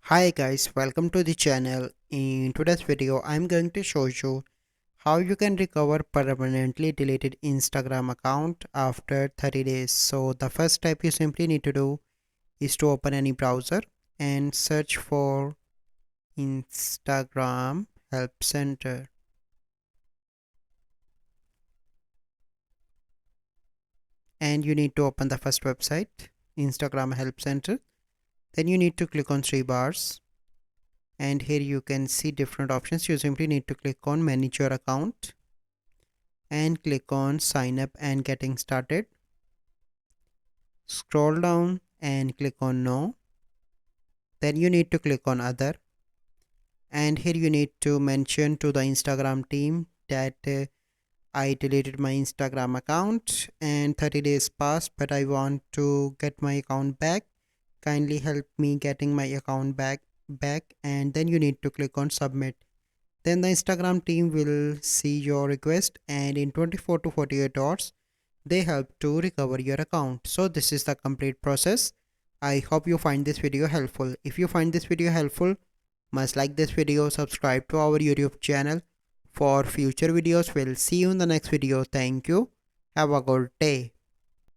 Hi guys, welcome to the channel. In today's video, I'm going to show you how you can recover permanently deleted Instagram account after 30 days. So the first step you simply need to do is to open any browser and search for Instagram Help Center. And you need to open the first website, Instagram Help Center. Then you need to click on three bars. And here you can see different options. You simply need to click on manage your account and click on sign up and getting started. Scroll down and click on no. Then you need to click on other, and here you need to mention to the Instagram team that I deleted my Instagram account and 30 days passed, but I want to get my account back. Kindly help me getting my account back. And then you need to click on submit. Then the Instagram team will see your request, and in 24 to 48 hours they help to recover your account. So this is the complete process. I hope you find this video helpful. If you find this video helpful, must like this video, subscribe to our YouTube channel for future videos. We'll see you in the next video. Thank you. Have a good day.